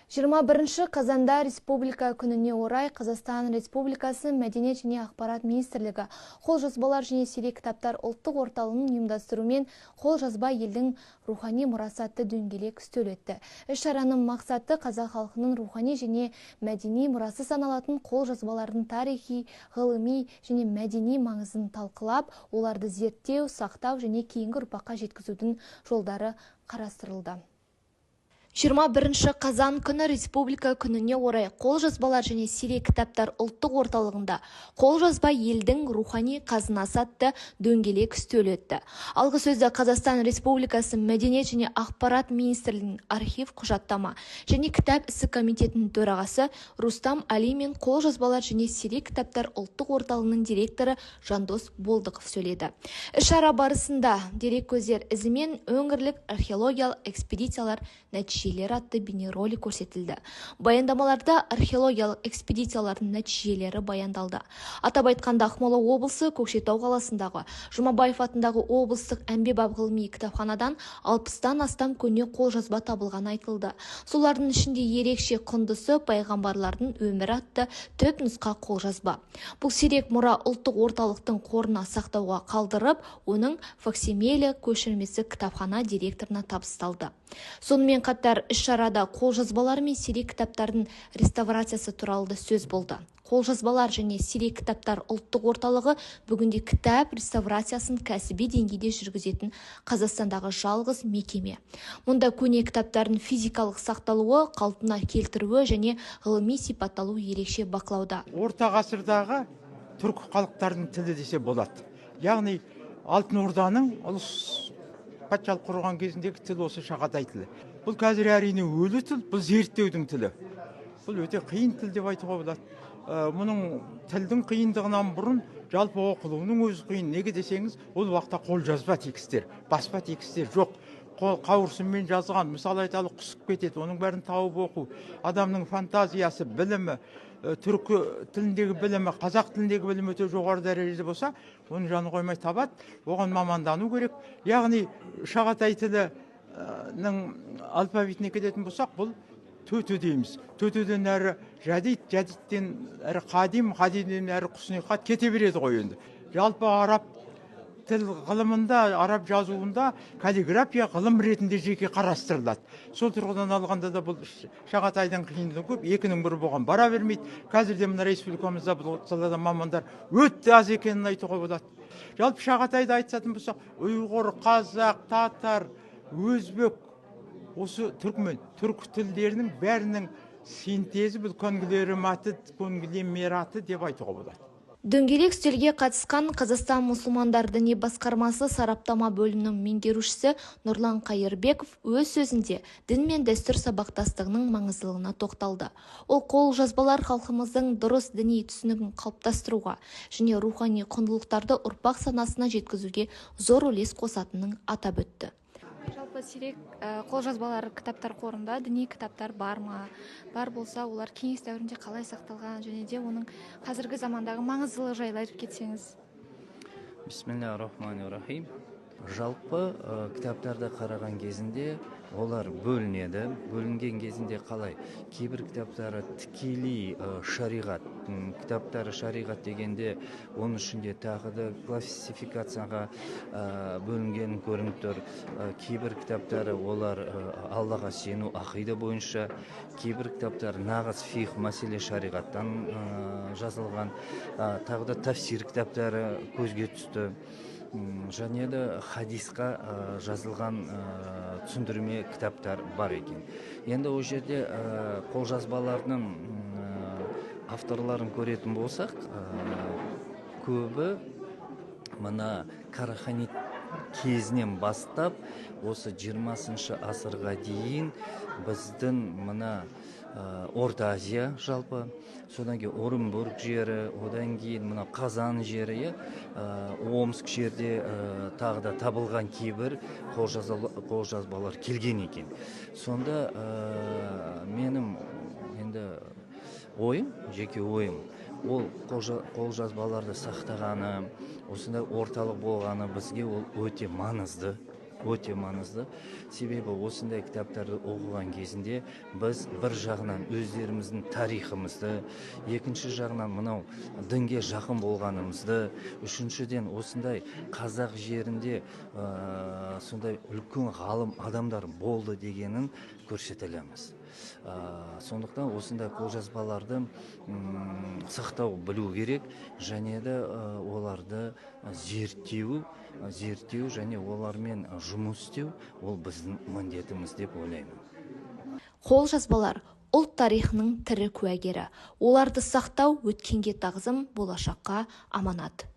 21 қазанда Республика күніне орай Қазақстан Республикасы Мәдениет және ақпарат министрлігі қолжазбалар және сирек кітаптар ұлттық орталығының ұйымдастыруымен қолжазба елдің рухани мұрасы атты дөңгелек үстел өтті. Іс-шараның мақсаты қазақ халқының рухани және мәдени мұрасы саналатын қолжазбалардың тарихи, ғылыми және мәдени маңызын талқылап, оларды зерттеу, сақтау және кейінгі ұрпаққа жеткізудің жолдары қарастырылды. 21 қазан күні Республика күніне орай қолжазбалар және сирек кітаптар ұлттық орталығында қолжазба елдің рухани қазынасы атты дөңгелек үстел өтті. Алғы сөзді Қазақстан Республикасы Мәдениет және ақпарат министрлігінің архив құжаттама және кітап ісі комитетінің төрағасы Рустам Али мен қолжазбалар және сирек кітаптар ұлттық орталығының директоры Жандос Болдықов сөйледі. Іс-шара барысында дереккөздер ізімен өңірлік археологиялық экспедициялар нәтижелері атты бейнеролик көрсетілді. Баяндамаларда археологиялық экспедициялардың нәтижелері баяндалды. Атап айтқанда Ақмола облысы Көкшетау қаласындағы Жұмабаев атындағы облыстық әмбебап ғылыми кітапханадан 60-тан астам көне қолжазба табылғаны айтылды. Солардың ішінде ерекше құндысы пайғамбарлардың өмірі атты түп нұсқа қолжазба. Бұл сирек мұра ұлттық орталықтың қорына сақтауға қалдырып, оның факсимиле көшірмесі кітапхана директорына табысталды. Сонымен қатар іс-шарада қолжазбалар мен сирек кітаптардың реставрациясы туралы сөз болды. Қолжазбалар және сирек кітаптар ұлттық орталығы бүгінде кітап реставрациясын кәсіби деңгейде жүргізетін Қазақстандағы жалғыз мекеме. Мұнда көне кітаптардың физикалық сақталуы, қалпына келтіруі және ғылыми сипатталуы ерекше бақылауда. Орта ғасырдағы түркі халықтарының тілі десе болады. Яғни Алтын Орданың ұлыс патшалық құрған кезіндегі тіл осы шағатай тілі. Бұл қазір әрине өлі тіл, бұл зерттеудің тілі. Бұл өте қиын тіл деп айтуға болады. Мұның тілдің қиындығынан бұрын жалпы оқылуының өзі қиын. Неге десеңіз, ол уақытта қолжазба текстер, баспа текстер жоқ. Қауырсынмен жазған, мысалы айталық құсып кетеді, оның бәрін тауып оқу, адамның фантазиясы, білімі, түркі тіліндегі білімі, қазақ тіліндегі білімі өте жоғары дәрежеде болса, оны жаны қоймай табады, оған мамандану керек. Яғни шағатай тілінің алфавитіне кететін болсақ, бұл төте дейміз. Төтеден әрі жадид, жадидтен әрі қадим, қадимден әрі құсниқат кете береді ғой енді. Жалпы араб тіл ғылымында, араб жазуында каллиграфия ғылым ретінде жеке қарастырылады. Сол тұрғыдан алғанда да бұл шағатайдың қиындығы көп, екінің бірі болған бара бермейді. Қазірде мына республикамызда бұл салада мамандар өте аз екенін айтуға болады. Жалпы шағатайды айтсатын болсақ, ұйғыр, қазақ, татар, өзбек, осы түркмен, түркі тілдерінің бәрінің синтезі бұл конгломераты деп айтуға болады. Дөңгелек үстелге қатысқан Қазақстан мұсылмандар діни басқармасы сараптама бөлімінің меңгерушісі Нұрлан Қайырбеков өз сөзінде дін мен дәстүр сабақтастығының маңыздылығына тоқталды. Ол қолжазбалар халқымыздың дұрыс діни түсінігін қалыптастыруға және рухани құндылықтарды ұрпақ санасына жеткізуге зор үлес қосатынын атап өтті. Жалпы сирек қолжазбалар кітаптар қорында діни кітаптар бар ма? Бар болса, олар кеңес дәуірінде қалай сақталған және де оның қазіргі замандағы маңыздылығы жайлы айтып кетсеңіз. Бисмиллахир-рахманир-рахим. Жалпы кітаптарды қараған кезінде олар бөлінеді. Бөлінген кезінде қалай? Кейбір кітаптары тікелей шариғат. Кітаптары шариғат дегенде оның ішінде тағы да классификацияға бөлінген көрініп тұр. Кейбір кітаптары олар Аллаға сену ақида бойынша, кейбір кітаптар нағыз фих мәселе шариғаттан жазылған. Тағы да тафсир кітаптары көзге түсті. Және де хадисқа жазылған түсіндірме кітаптар бар екен. Енді ол жерде қолжазбаларының авторларын көретін болсақ, көбі мына Караханит кезінен бастап, осы 20 ғасырға дейін біздің мына Орта Азия жалпы, содан кейін Орынбург жері, одан кейін мына Қазан жері, Омск жерде тағы да табылған кейбір қолжазбалар келген екен. Сонда менің енді ойым, жеке ойым, ол қолжазбаларды сақтағаны, осындай орталық болғаны бізге ол өте маңызды. өте маңызды. Себебі осындай кітаптарды оқыған кезінде біз бір жағынан өздеріміздің тарихымызды, екінші жағынан мынау дінге жақын болғанымызды, үшіншіден осындай қазақ жерінде сондай үлкен ғалым адамдар болды дегенін көрсетілеміз. Сондықтан осындай қолжазбаларды сақтау білу керек, және де оларды зерттеу және олармен жұмыс істеу ол біздің міндетіміз деп ойлаймын. Қолжазбалар ұлт тарихының тірі куәгері. Оларды сақтау өткенге тағзым, болашаққа аманат.